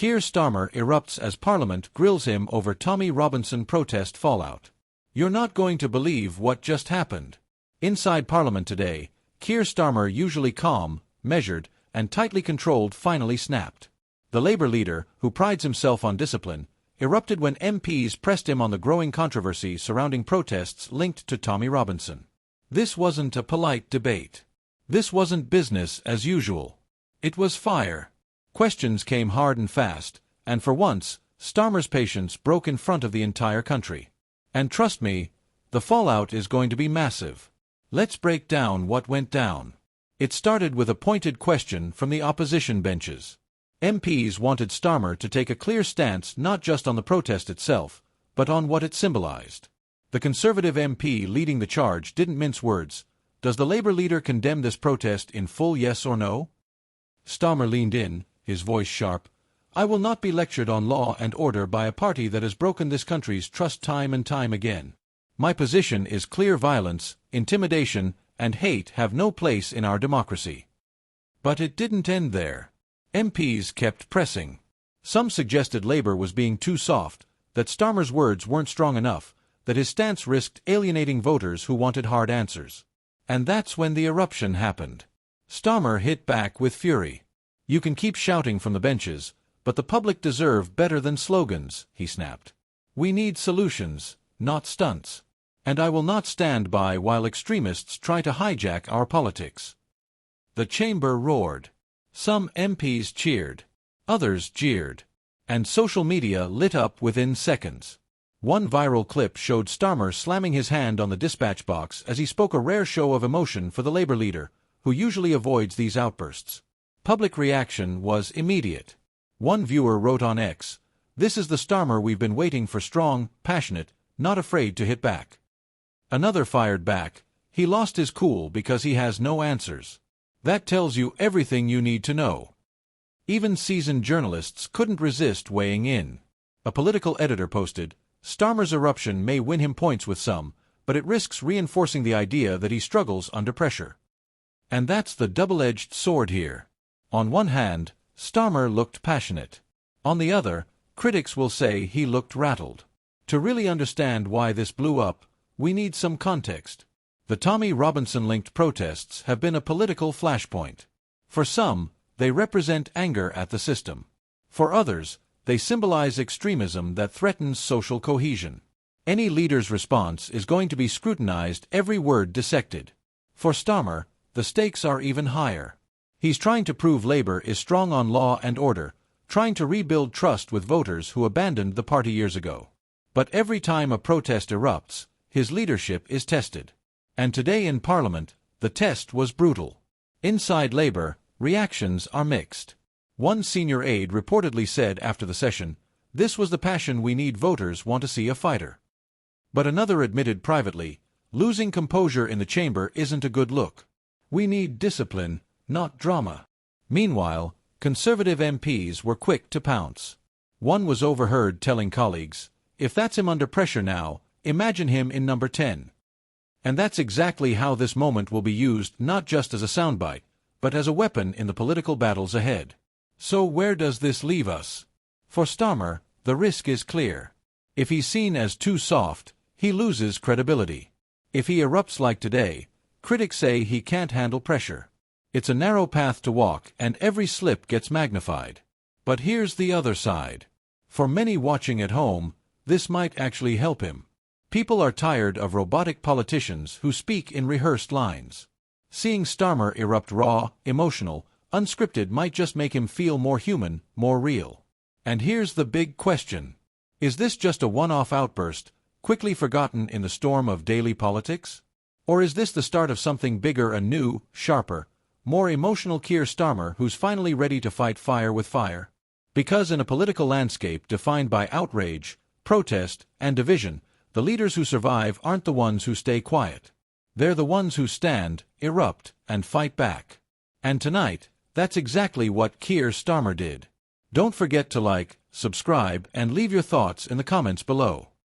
Keir Starmer erupts as Parliament grills him over Tommy Robinson protest fallout. You're not going to believe what just happened. Inside Parliament today, Keir Starmer, usually calm, measured, and tightly controlled, finally snapped. The Labour leader, who prides himself on discipline, erupted when MPs pressed him on the growing controversy surrounding protests linked to Tommy Robinson. This wasn't a polite debate. This wasn't business as usual. It was fire. Questions came hard and fast, and for once, Starmer's patience broke in front of the entire country. And trust me, the fallout is going to be massive. Let's break down what went down. It started with a pointed question from the opposition benches. MPs wanted Starmer to take a clear stance not just on the protest itself, but on what it symbolized. The Conservative MP leading the charge didn't mince words. Does the Labour leader condemn this protest in full, yes or no? Starmer leaned in, his voice sharp. I will not be lectured on law and order by a party that has broken this country's trust time and time again. My position is clear: violence, intimidation, and hate have no place in our democracy. But it didn't end there. MPs kept pressing. Some suggested Labour was being too soft, that Starmer's words weren't strong enough, that his stance risked alienating voters who wanted hard answers. And that's when the eruption happened. Starmer hit back with fury. You can keep shouting from the benches, but the public deserve better than slogans, he snapped. We need solutions, not stunts. And I will not stand by while extremists try to hijack our politics. The chamber roared. Some MPs cheered. Others jeered. And social media lit up within seconds. One viral clip showed Starmer slamming his hand on the dispatch box as he spoke, a rare show of emotion for the Labour leader, who usually avoids these outbursts. Public reaction was immediate. One viewer wrote on X, "This is the Starmer we've been waiting for, strong, passionate, not afraid to hit back." Another fired back, "He lost his cool because he has no answers. That tells you everything you need to know." Even seasoned journalists couldn't resist weighing in. A political editor posted, "Starmer's eruption may win him points with some, but it risks reinforcing the idea that he struggles under pressure." And that's the double-edged sword here. On one hand, Starmer looked passionate. On the other, critics will say he looked rattled. To really understand why this blew up, we need some context. The Tommy Robinson-linked protests have been a political flashpoint. For some, they represent anger at the system. For others, they symbolize extremism that threatens social cohesion. Any leader's response is going to be scrutinized, every word dissected. For Starmer, the stakes are even higher. He's trying to prove Labour is strong on law and order, trying to rebuild trust with voters who abandoned the party years ago. But every time a protest erupts, his leadership is tested. And today in Parliament, the test was brutal. Inside Labour, reactions are mixed. One senior aide reportedly said after the session, "This was the passion we need. Voters want to see a fighter." But another admitted privately, "Losing composure in the chamber isn't a good look. We need discipline, not drama." Meanwhile, Conservative MPs were quick to pounce. One was overheard telling colleagues, "If that's him under pressure now, imagine him in number 10. And that's exactly how this moment will be used, not just as a soundbite, but as a weapon in the political battles ahead. So where does this leave us? For Starmer, the risk is clear. If he's seen as too soft, he loses credibility. If he erupts like today, critics say he can't handle pressure. It's a narrow path to walk, and every slip gets magnified. But here's the other side. For many watching at home, this might actually help him. People are tired of robotic politicians who speak in rehearsed lines. Seeing Starmer erupt raw, emotional, unscripted might just make him feel more human, more real. And here's the big question. Is this just a one-off outburst, quickly forgotten in the storm of daily politics? Or is this the start of something bigger, a new, sharper, more emotional Keir Starmer who's finally ready to fight fire with fire? Because in a political landscape defined by outrage, protest, and division, the leaders who survive aren't the ones who stay quiet. They're the ones who stand, erupt, and fight back. And tonight, that's exactly what Keir Starmer did. Don't forget to like, subscribe, and leave your thoughts in the comments below.